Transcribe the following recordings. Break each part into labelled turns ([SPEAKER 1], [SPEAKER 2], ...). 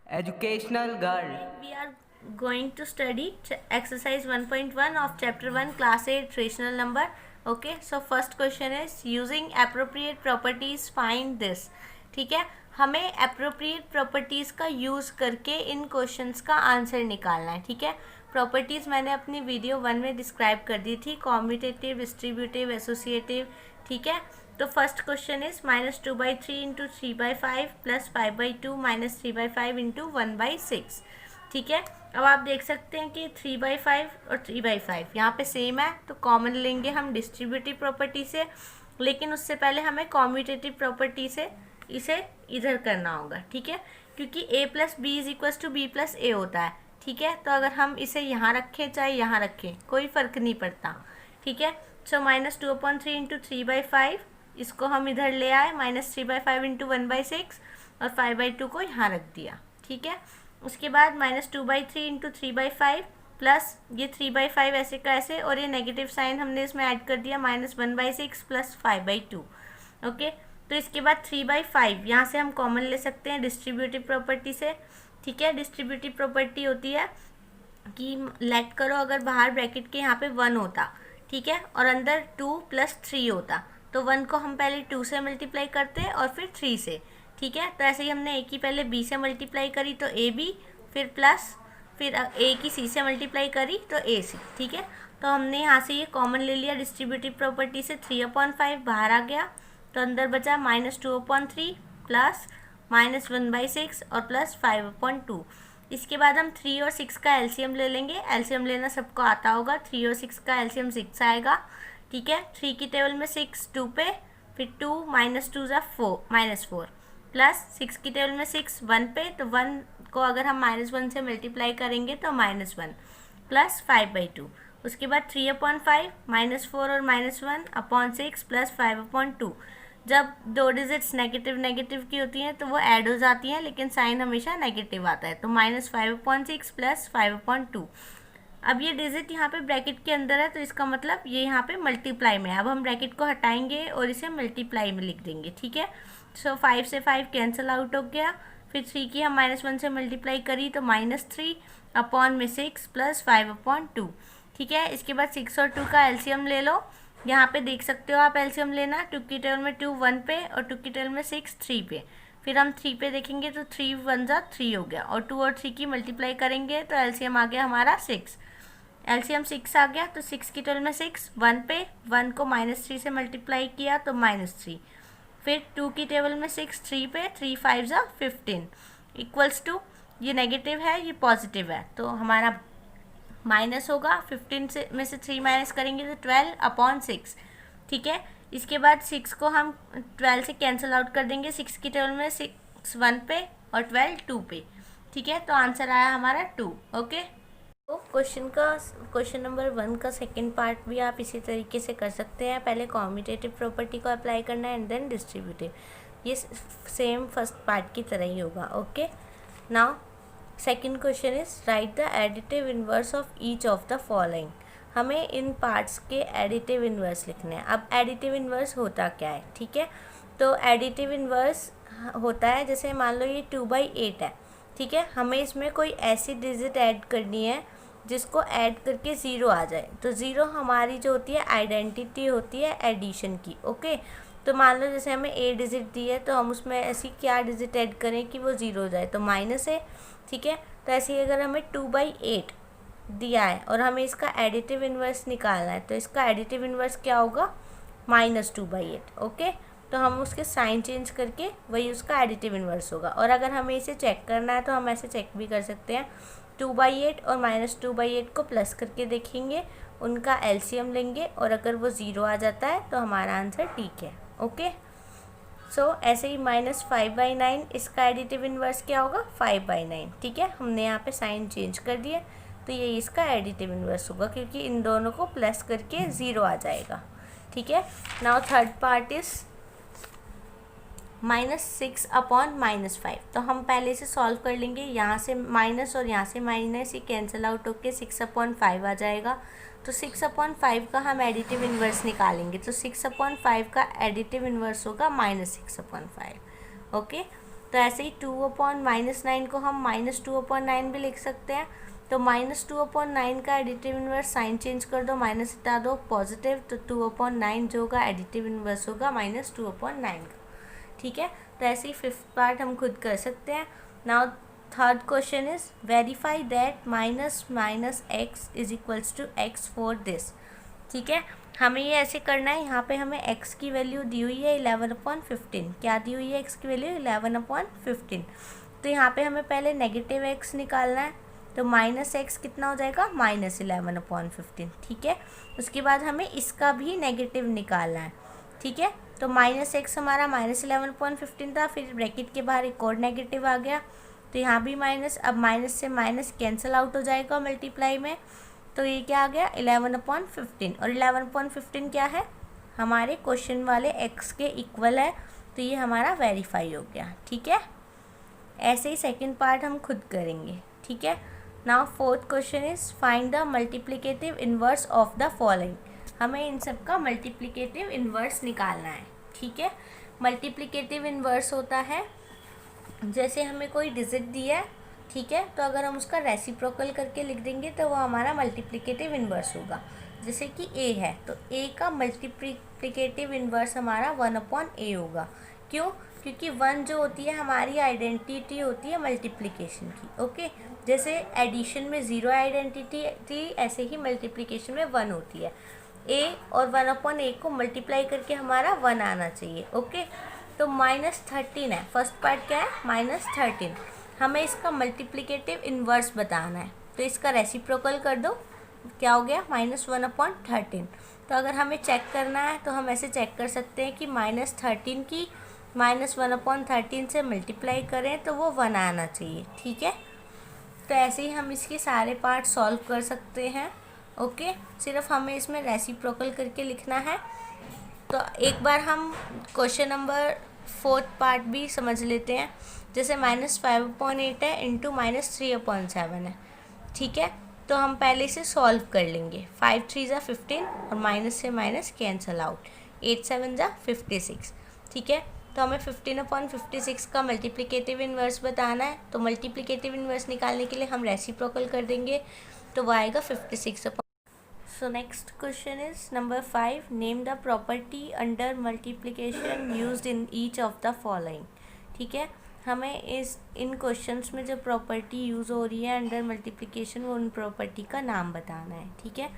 [SPEAKER 1] Educational girl.
[SPEAKER 2] We are going to study exercise 1.1 of chapter 1 class 8 rational number. Okay, so first question is using appropriate properties find this. ठीक है, हमें appropriate properties का use करके इन questions का answer निकालना है. ठीक है, प्रॉपर्टीज़ मैंने अपनी वीडियो 1 में डिस्क्राइब कर दी थी, कॉम्यूटेटिव, डिस्ट्रीब्यूटिव, एसोसिएटिव. ठीक है, तो first question is -2/3 into 3/5 plus 5/2 -3/5 into 1/6. ठीक है, अब आप देख सकते हैं कि 3/5 और 3/5 यहाँ पे सेम है, तो कॉमन लेंगे हम डिस्ट्रीब्यूटिव प्रॉपर्टी से, लेकिन उससे पहले हमें कॉम्यूटेटिव प्रॉपर्टी से इसे इधर करना होगा. ठीक है, क्योंकि a + b = b + a होता है. ठीक है, तो अगर हम इसे यहाँ रखें चाहे यहाँ रखें कोई फ़र्क नहीं पड़ता. ठीक है, सो -2/3 इंटू 3/5 इसको हम इधर ले आए, -3/5 इंटू 1/6 और 5/2 को यहाँ रख दिया. ठीक है, उसके बाद -2/3 इंटू 3/5 प्लस ये 3/5 ऐसे का ऐसे, और ये नेगेटिव साइन हमने इसमें ऐड कर दिया, -1/6 प्लस 5/2. ओके, तो इसके बाद 3/5 यहाँ से हम कॉमन ले सकते हैं डिस्ट्रीब्यूटिव प्रॉपर्टी से. ठीक है, डिस्ट्रीब्यूटिव प्रॉपर्टी होती है कि लेट करो अगर बाहर ब्रैकेट के यहाँ पे 1 होता, ठीक है, और अंदर 2 + 3 होता, तो 1 को हम पहले 2 से मल्टीप्लाई करते हैं और फिर 3 से. ठीक है, तो ऐसे ही हमने a की पहले b से मल्टीप्लाई करी तो ab, फिर प्लस, फिर a की c से मल्टीप्लाई करी तो ac. ठीक है, तो हमने यहाँ से ये कॉमन ले लिया डिस्ट्रीब्यूटिव प्रॉपर्टी से, 3/5 बाहर आ गया, तो अंदर बचा -2/3 प्लस -1/6 और प्लस 5/2. इसके बाद हम 3 और 6 का एलसीएम ले लेंगे. एलसीएम लेना सबको आता होगा, 3 और 6 का एलसीएम 6 आएगा. ठीक है, 3 की टेबल में 6 2 पे, फिर 2 -2 = 4 प्लस 6 की टेबल में 6 1 पे, तो 1 को अगर हम -1 से मल्टीप्लाई करेंगे तो -1 प्लस 5/2. उसके बाद 3/5 -4 और -1/6 प्लस 5/2. जब दो डिजिट्स नेगेटिव नेगेटिव की होती हैं तो वो ऐड हो जाती हैं, लेकिन साइन हमेशा नेगेटिव आता है, तो -5/6 प्लस 5/2. अब ये डिजिट यहाँ पे ब्रैकेट के अंदर है, तो इसका मतलब ये यहाँ पे मल्टीप्लाई में है. अब हम ब्रैकेट को हटाएंगे और इसे मल्टीप्लाई में लिख देंगे. ठीक है, सो 5 से 5 कैंसिल आउट हो गया, फिर 3 की हम -1 से मल्टीप्लाई करी तो -3/6 प्लस 5/2. ठीक है, इसके बाद 6 और 2 का एलसीएम ले लो. यहाँ पे देख सकते हो आप एलसीएम लेना, 2 की टेबल में 2 1 पे और 2 की टेबल में 6 3 पे. फिर हम 3 पे देखेंगे तो 3 1 = 3 हो गया, और 2 और 3 की मल्टीप्लाई करेंगे तो एलसीएम आ गया हमारा 6. एलसीएम 6 आ गया, तो 6 की टेबल में 6 1 पे, 1 को -3 से मल्टीप्लाई किया तो -3. फिर 2 की टेबल में 6 3 पे, 3 5 = 15 इक्वल्स टू, ये नेगेटिव है ये पॉजिटिव है, तो हमारा माइनस होगा. 15 से में से 3 माइनस करेंगे तो 12/6. ठीक है, इसके बाद 6 को हम 12 से कैंसिल आउट कर देंगे. 6 की टेबल में 6 1 पे और 12 2 पे. ठीक है, तो आंसर आया हमारा 2. ओके, तो क्वेश्चन नंबर 1 का सेकंड पार्ट भी आप इसी तरीके से कर सकते हैं. पहले कॉम्यूटेटिव प्रॉपर्टी को अप्लाई करना है एंड देन डिस्ट्रीब्यूटिव. ये सेम फर्स्ट पार्ट की तरह ही होगा. Okay, now second question is right the additive inverse of each of the following. हमें इन पार्ट्स के एडिटिव इन्वर्स लिखने हैं. अब एडिटिव इन्वर्स होता क्या है? ठीक है, तो एडिटिव इन्वर्स होता है जैसे मान लो ये 2/8 है. ठीक है, हमें इसमें कोई ऐसी डिजिट ऐड करनी है जिसको ऐड करके 0 आ जाए, तो 0 हमारी जो होती है आइडेंटिटी होती है एडिशन की. ओके, तो मान लो जैसे हमें a डिजिट दी है, तो हम उसमें ऐसी क्या डिजिट ऐड करें कि वो 0 हो जाए, तो -a. ठीक है, तो ऐसे ही अगर हमें 2/8 दिया है और हमें इसका एडिटिव इन्वर्स निकालना है, तो इसका एडिटिव इन्वर्स क्या होगा? -2/8. ओके, तो हम उसके साइन चेंज करके वही उसका एडिटिव इन्वर्स होगा. और अगर हमें इसे चेक करना है तो हम ऐसे चेक भी कर सकते हैं, 2/8 और -2/8 को प्लस करके देखेंगे, उनका एलसीएम लेंगे, और अगर वो 0 आ जाता है तो हमारा आंसर ठीक है. ओके, सो ऐसे ही -5/9 इसका एडिटिव इन्वर्स क्या होगा? 5/9. ठीक है, हमने यहाँ पे साइन चेंज कर दिए, तो ये इसका एडिटिव इन्वर्स होगा क्योंकि इन दोनों को प्लस करके 0 आ जाएगा. ठीक है, नाउ थर्ड पार्ट इज -6/-5. तो हम पहले से सॉल्व कर लेंगे. यहाँ से माइनस और यहाँ से माइनस ही कैंसिल आउट होके 6/5 आ जाएगा. तो 6/5 का हम एडिटिव इन्वर्स निकालेंगे, तो 6/5 का एडिटिव इन्वर्स होगा -6/5. ओके, तो ऐसे ही 2/-9 को हम -2/9 भी लिख सकते हैं। तो -2/9 का एडिटिव इन्वर्स साइन चेंज कर दो, माइनस हटा दो, पॉजिटिव, तो 2/9 जो होगा एडिटिव इन्वर्स होगा -2/9 का। ठीक है, तो ऐसे ही फिफ्थ पार्ट हम खुद कर सकते हैं। Now third question is verify that -x is equals to x for this. ठीक है, हमें ये ऐसे करना है। यहाँ पे हमें x की वैल्यू दी हुई है 11/15। क्या दी हुई है x की वैल्यू? 11/15। तो यहाँ पे हमें पहले नेगेटिव x निकालना है। तो -x कितना हो जाएगा? -11/15। ठीक है, उसके बाद हमें इसका भी नेगेटिव निकालना है। ठीक है, तो -x हमारा -11/15 था, फिर ब्रैकेट के बाहर एक और नेगेटिव आ गया, तो यहाँ भी माइनस। अब माइनस से माइनस कैंसिल आउट हो जाएगा मल्टीप्लाई में, तो ये क्या आ गया? 11/15। और 11/15 क्या है? हमारे क्वेश्चन वाले x के इक्वल है, तो ये हमारा वेरीफाई हो गया। ठीक है, ऐसे ही सेकंड पार्ट हम खुद करेंगे। ठीक है, now fourth question is find the multiplicative inverse of the following. हमें इन सब का मल्टीप्लिकेटिव इन्वर्स निकालना है। ठीक है, मल्टीप्लिकेटिव इन्वर्स होता है जैसे हमें कोई डिजिट दिया है, ठीक है, तो अगर हम उसका रेसिप्रोकल करके लिख देंगे तो वो हमारा मल्टीप्लिकेटिव इन्वर्स होगा। जैसे कि a है, तो a का मल्टीप्लिकेटिव इन्वर्स हमारा 1/a होगा। क्यों? क्योंकि 1 जो होती है हमारी आइडेंटिटी होती है मल्टीप्लिकेशन की। ओके, जैसे एडिशन में 0 आइडेंटिटी थी, ऐसे ही मल्टीप्लिकेशन में 1 होती है। a और 1/a को मल्टीप्लाई करके हमारा 1 आना चाहिए। ओके, तो -13 है। फर्स्ट पार्ट क्या है? -13। हमें इसका मल्टीप्लिकेटिव इन्वर्स बताना है, तो इसका रेसिप्रोकल कर दो। क्या हो गया? -1/13। तो अगर हमें चेक करना है तो हम ऐसे चेक कर सकते हैं कि -13 की -1/13 से मल्टीप्लाई करें तो वो 1 आना चाहिए। ठीक है, तो ऐसे ही हम इसके सारे पार्ट सॉल्व कर सकते हैं। ओके, सिर्फ हमें इसमें रेसिप्रोकल करके लिखना है। तो एक बार हम क्वेश्चन नंबर 4th पार्ट भी समझ लेते हैं। जैसे -5/8 है इंटू -3/7 है। ठीक है, तो हम पहले इसे सॉल्व कर लेंगे। 5 3 ज़ा 15 और माइनस से माइनस कैंसल आउट, 8 7 ज़ा 56। ठीक है, तो हमें 15/56 का मल्टीप्लिकेटिव इन्वर्स बताना है। तो मल्टीप्लिकेटिव इन्वर्स निकालने के लिए हम रेसिप्रोकल कर देंगे, तो वो आएगा 56। So next question is number 5. Name the property under multiplication used in each of the following. ठीक है, हमें इन क्वेश्चंस में जो प्रॉपर्टी यूज़ हो रही है अंडर मल्टीप्लिकेशन, वो उन प्रॉपर्टी का नाम बताना है। ठीक है,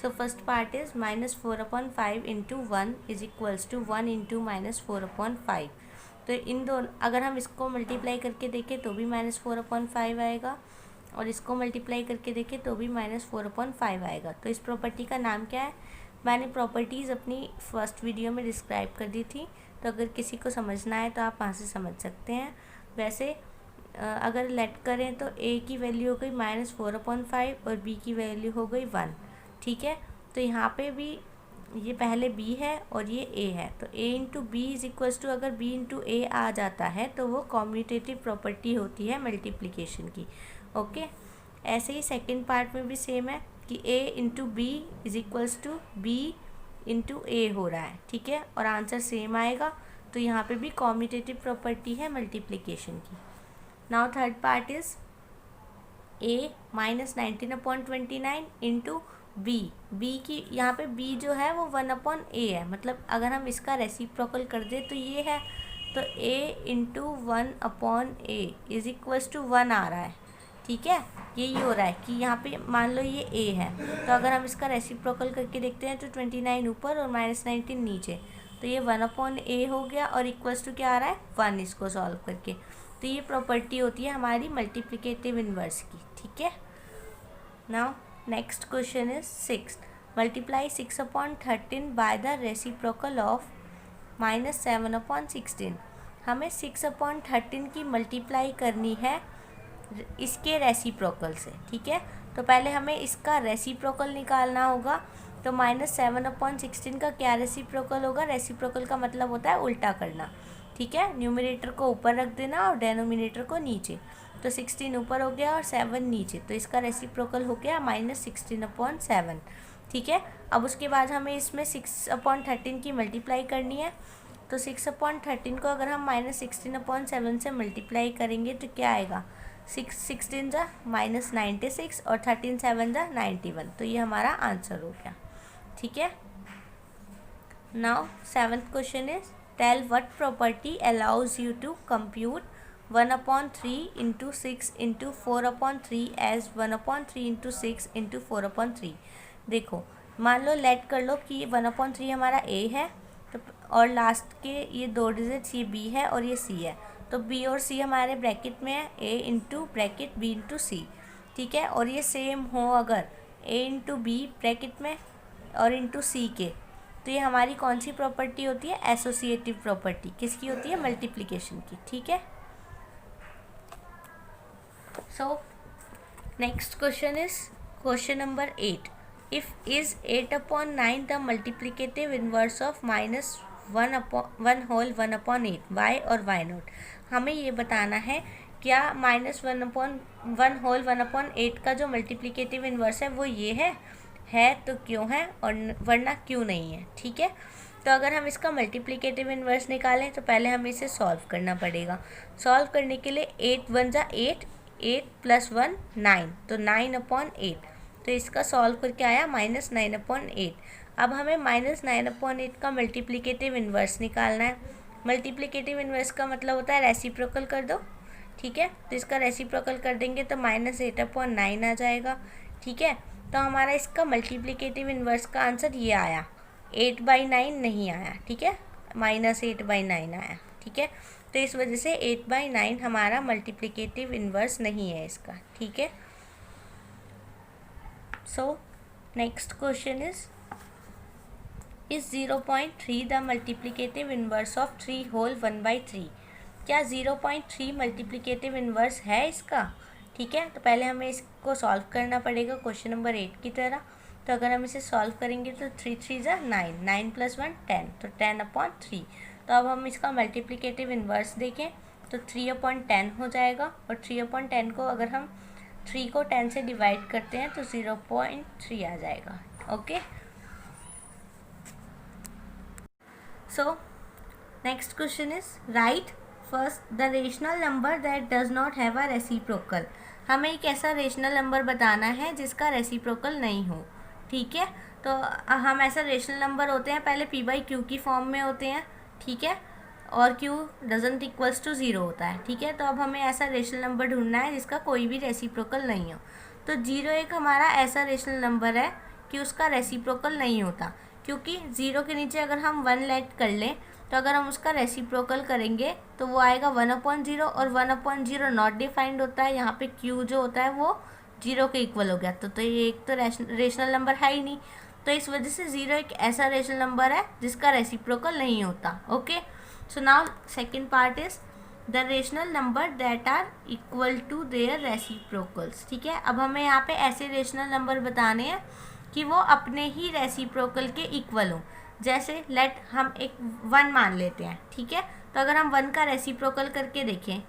[SPEAKER 2] so first part is -4/5 into 1 is equals to 1 into -4/5। तो इन दोनों अगर हम इसको मल्टीप्लाई करके देखें तो भी -4/5 आएगा, और इसको मल्टीप्लाई करके देखें तो भी -4/5 आएगा। तो इस प्रॉपर्टी का नाम क्या है? मैंने प्रॉपर्टीज़ अपनी फर्स्ट वीडियो में डिस्क्राइब कर दी थी, तो अगर किसी को समझना है तो आप वहाँ से समझ सकते हैं। वैसे अगर लेट करें तो a की वैल्यू हो गई -4/5 और b की वैल्यू हो गई 1। ठीक है, तो यहाँ पे भी ये पहले b है और ये a है, तो a into B is equals to, अगर b इंटू a आ जाता है तो वो कॉम्यूटेटिव प्रॉपर्टी होती है मल्टीप्लिकेशन की। ओके, ऐसे ही सेकंड पार्ट में भी सेम है कि a into B is equals to b into a हो रहा है। ठीक है, और आंसर सेम आएगा, तो यहाँ पे भी कॉम्यूटेटिव प्रॉपर्टी है मल्टीप्लिकेशन की। Now third part is a -19/29 into B की, यहाँ पे b जो है वो 1/a है, मतलब अगर हम इसका रेसिप्रोकल कर दें तो ये है, तो a into 1/a is equals to 1 आ रहा है। ठीक है, यही हो रहा है कि यहाँ पे मान लो ये a है, तो अगर हम इसका रेसिप्रोकल करके देखते हैं तो 29 ऊपर और -19 नीचे, तो ये 1/a हो गया और इक्वल्स टू क्या आ रहा है? 1, इसको सॉल्व करके। तो ये प्रॉपर्टी होती है हमारी मल्टीप्लिकेटिव इन्वर्स की। ठीक है, now next question is 6. Multiply 6/13 by the reciprocal of -7/16। हमें 6/13 की मल्टीप्लाई करनी है इसके रेसिप्रोकल से। ठीक है, तो पहले हमें इसका रेसिप्रोकल निकालना होगा। तो -7/16 का क्या रेसिप्रोकल होगा? रेसिप्रोकल का मतलब होता है उल्टा करना। ठीक है, न्यूमरेटर को ऊपर रख देना और डेनोमिनेटर को नीचे, तो 16 ऊपर हो गया और 7 नीचे, तो इसका रेसिप्रोकल हो गया -16/7। ठीक है, अब उसके बाद हमें इसमें 6/13 की मल्टीप्लाई करनी है। तो 6/13 को अगर हम -16/7 से मल्टीप्लाई करेंगे तो क्या आएगा, 6 16 जा -96 और 13 7 जा 91। तो ये हमारा आंसर हो गया। ठीक है। Now 7th question is tell what property allows you to compute 1/3 into 6 into 4/3 as 1/3 into 6 into 4/3। देखो, मान लो लेट कर लो कि 1/3 हमारा ए है, तो और लास्ट के ये 2 डिजिट्स ये बी है और ये सी है। तो बी और सी हमारे ब्रैकेट में है, ए इंटू ब्रैकेट बी इंटू सी। ठीक है। और ये सेम हो अगर ए इंटू बी ब्रैकेट में और इंटू सी के, तो ये हमारी कौन सी प्रॉपर्टी होती है, एसोसिएटिव प्रॉपर्टी। किसकी होती है, मल्टीप्लिकेशन की। ठीक है। So next question is question number 8। If is 8/9 the multiplicative inverse of -1/8 why और वाई नॉट। हमें ये बताना है क्या -1/8 का जो मल्टीप्लिकेटिव इनवर्स है वो ये है तो क्यों है और वरना क्यों नहीं है। ठीक है। तो अगर हम इसका मल्टीप्लिकेटिव इनवर्स निकालें तो पहले हमें इसे सॉल्व करना पड़ेगा। सॉल्व करने के लिए 8 1 जा 8, 8 + 1 9, तो 9/8। तो इसका सॉल्व करके आया -9/8। अब हमें -9/8 का मल्टीप्लिकेटिव इन्वर्स निकालना है। मल्टीप्लिकेटिव इन्वर्स का मतलब होता है रेसिप्रोकल कर दो। ठीक है। तो इसका रेसिप्रोकल कर देंगे तो -8/9 आ जाएगा। ठीक है। तो हमारा इसका मल्टीप्लिकेटिव इन्वर्स का आंसर ये आया, 8/9 नहीं आया। ठीक है। -8/9 आया। ठीक है। तो इस वजह से 8/9 हमारा मल्टीप्लिकेटिव इन्वर्स नहीं है इसका। ठीक है। So next question is 0.3 the multiplicative inverse of 3 whole 1/3। क्या 0.3 मल्टीप्लिकेटिव इन्वर्स है इसका। ठीक है। तो पहले हमें इसको सॉल्व करना पड़ेगा क्वेश्चन नंबर 8 की तरह। तो अगर हम इसे सॉल्व करेंगे तो 3 3 जा 9, 9 + 1 10, तो 10/3। तो अब हम इसका मल्टीप्लिकेटिव इन्वर्स देखें तो 3/10 हो जाएगा। और 3/10 को अगर हम 3 को 10 से डिवाइड करते हैं तो 0.3 आ जाएगा। Okay. So next question is right first the rational number that does not have a reciprocal. हमें एक ऐसा रेशनल नंबर बताना है जिसका रेसिप्रोकल नहीं हो। ठीक है। तो हम ऐसा रेशनल नंबर होते हैं पहले p/q की फॉर्म में होते हैं। ठीक है। और q डजंट इक्वल्स टू 0 होता है। ठीक है। तो अब हमें ऐसा रेशनल नंबर ढूंढना है जिसका कोई भी रेसिप्रोकल नहीं हो। तो 0 एक हमारा ऐसा रेशनल नंबर है कि उसका रेसिप्रोकल नहीं होता, क्योंकि 0 के नीचे अगर हम 1 लेट कर लें तो अगर हम उसका रेसिप्रोकल करेंगे तो वो आएगा 1/0 और 1/0 नॉट डिफाइंड होता है। यहाँ पे q जो होता है वो 0 के इक्वल हो गया। तो ये एक तो रेशनल नंबर है ही नहीं। तो इस वजह से 0 एक ऐसा रेशनल नंबर है जिसका रेसिप्रोकल नहीं होता। Okay. So now second part is the rational number that are equal to their reciprocals। ठीक है। अब हमें यहाँ पे ऐसे रेशनल नंबर बताने हैं कि वो अपने ही रेसिप्रोकल के इक्वल हो। जैसे लेट हम एक 1 मान लेते हैं। ठीक है। तो अगर हम 1 का रेसिप्रोकल करके देखें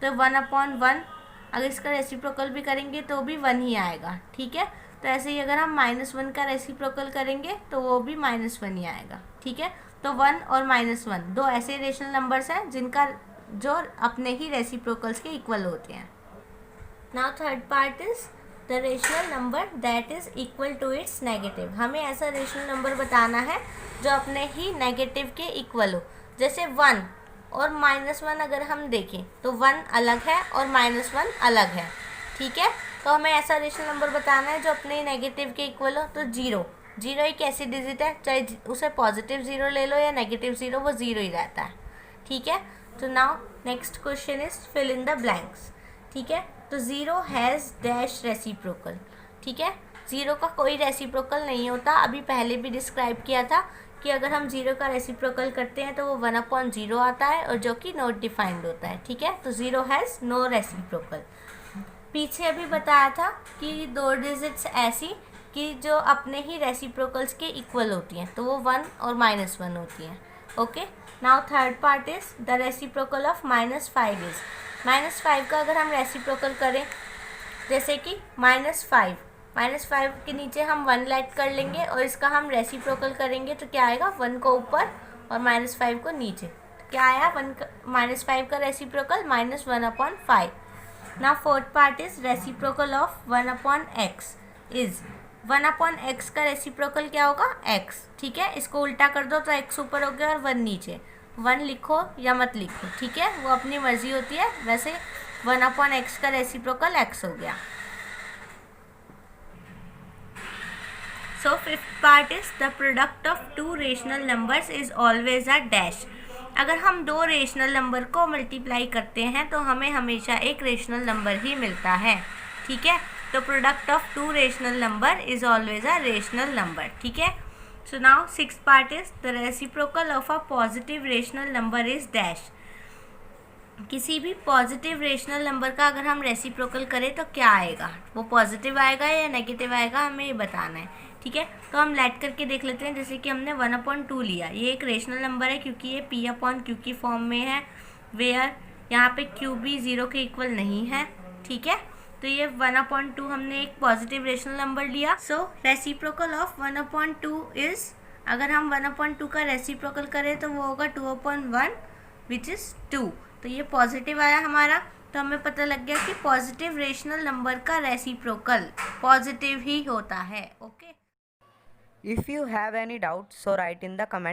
[SPEAKER 2] तो 1/1, अगर इसका रेसिप्रोकल भी करेंगे तो भी 1 ही आएगा। ठीक है। तो ऐसे ही अगर हम -1 का रेसिप्रोकल करेंगे तो वो भी -1 ही आएगा। ठीक है। तो 1 और -1 दो ऐसे रेशनल नंबर्स हैं जिनका जो अपने ही रेसिप्रोकल्स के इक्वल होते हैं। Now third part is the rational number that is equal to its negative. हमें ऐसा रेशनल नंबर बताना है जो अपने ही नेगेटिव के इक्वल हो। जैसे 1 और -1 अगर हम देखें तो 1 अलग है और -1 अलग है। ठीक है। तो हमें ऐसा रेशनल नंबर बताना है जो अपने नेगेटिव के इक्वल हो। तो 0 एक ऐसी डिजिट है, चाहे उसे पॉजिटिव 0 ले लो या नेगेटिव 0, वो 0 ही रहता है। ठीक है। तो now next question is fill in the blanks. ठीक है। तो 0 हैज़ डैश रेसिप्रोकल। ठीक है। 0 का कोई रेसिप्रोकल नहीं होता। अभी पहले भी डिस्क्राइब किया था कि अगर हम 0 का रेसिप्रोकल करते हैं तो वो 1/0 आता है और जो कि नॉट डिफाइंड होता है। ठीक है। तो 0 हैज़ नो रेसिप्रोकल। पीछे अभी बताया था कि 2 डिजिट्स ऐसी कि जो अपने ही रेसिप्रोकल्स के इक्वल होती हैं, तो वो 1 और -1 होती हैं। Okay. Now third part is the reciprocal of -5 is. -5 का अगर हम रेसिप्रोकल करें जैसे कि -5 के नीचे हम 1 लेट कर लेंगे और इसका हम रेसिप्रोकल करेंगे तो क्या आएगा, 1 को ऊपर और -5 को नीचे, तो क्या आया, -5 का reciprocal -1/5। Now fourth part is reciprocal of 1/x is 1/x का रेसिप्रोकल क्या होगा, x। ठीक है, इसको उल्टा कर दो तो x ऊपर हो गया और 1 नीचे। 1 लिखो या मत लिखो, ठीक है, वो अपनी मर्जी होती है। वैसे 1/x का रेसिप्रोकल x हो गया। So fifth part is the product of two rational numbers is always a dash. अगर हम दो रेशनल नंबर को मल्टीप्लाई करते हैं तो हमें हमेशा एक रेशनल नंबर ही मिलता है। ठीक है, तो product of two rational number is always a rational number. ठीक है, so now sixth part is the reciprocal of a positive rational number is dash. किसी भी पॉजिटिव रेशनल नंबर का अगर हम रेसिप्रोकल करें तो क्या आएगा, वो पॉजिटिव आएगा या नेगेटिव आएगा, हमें ये बताना है। ठीक है, तो हम लेट करके देख लेते हैं। जैसे कि हमने 1/2 लिया, ये एक रेशनल नंबर है क्योंकि ये P/Q की फॉर्म में है, वेयर यहाँ पे Q भी 0 के इक्वल नहीं है। ठीक है, तो ये 1/2 हमने एक पॉजिटिव रेशनल नंबर लिया। सो रेसिप्रोकल ऑफ 1/2 इज, अगर हम 1/2 का रेसिप्रोकल करें तो वो होगा 2/1 विच इज़ 2। तो ये पॉजिटिव आया हमारा, तो हमें पता लग गया कि पॉजिटिव रेशनल नंबर का रेसिप्रोकल पॉजिटिव ही होता है। Okay.
[SPEAKER 1] If you have any doubts, so write in the comment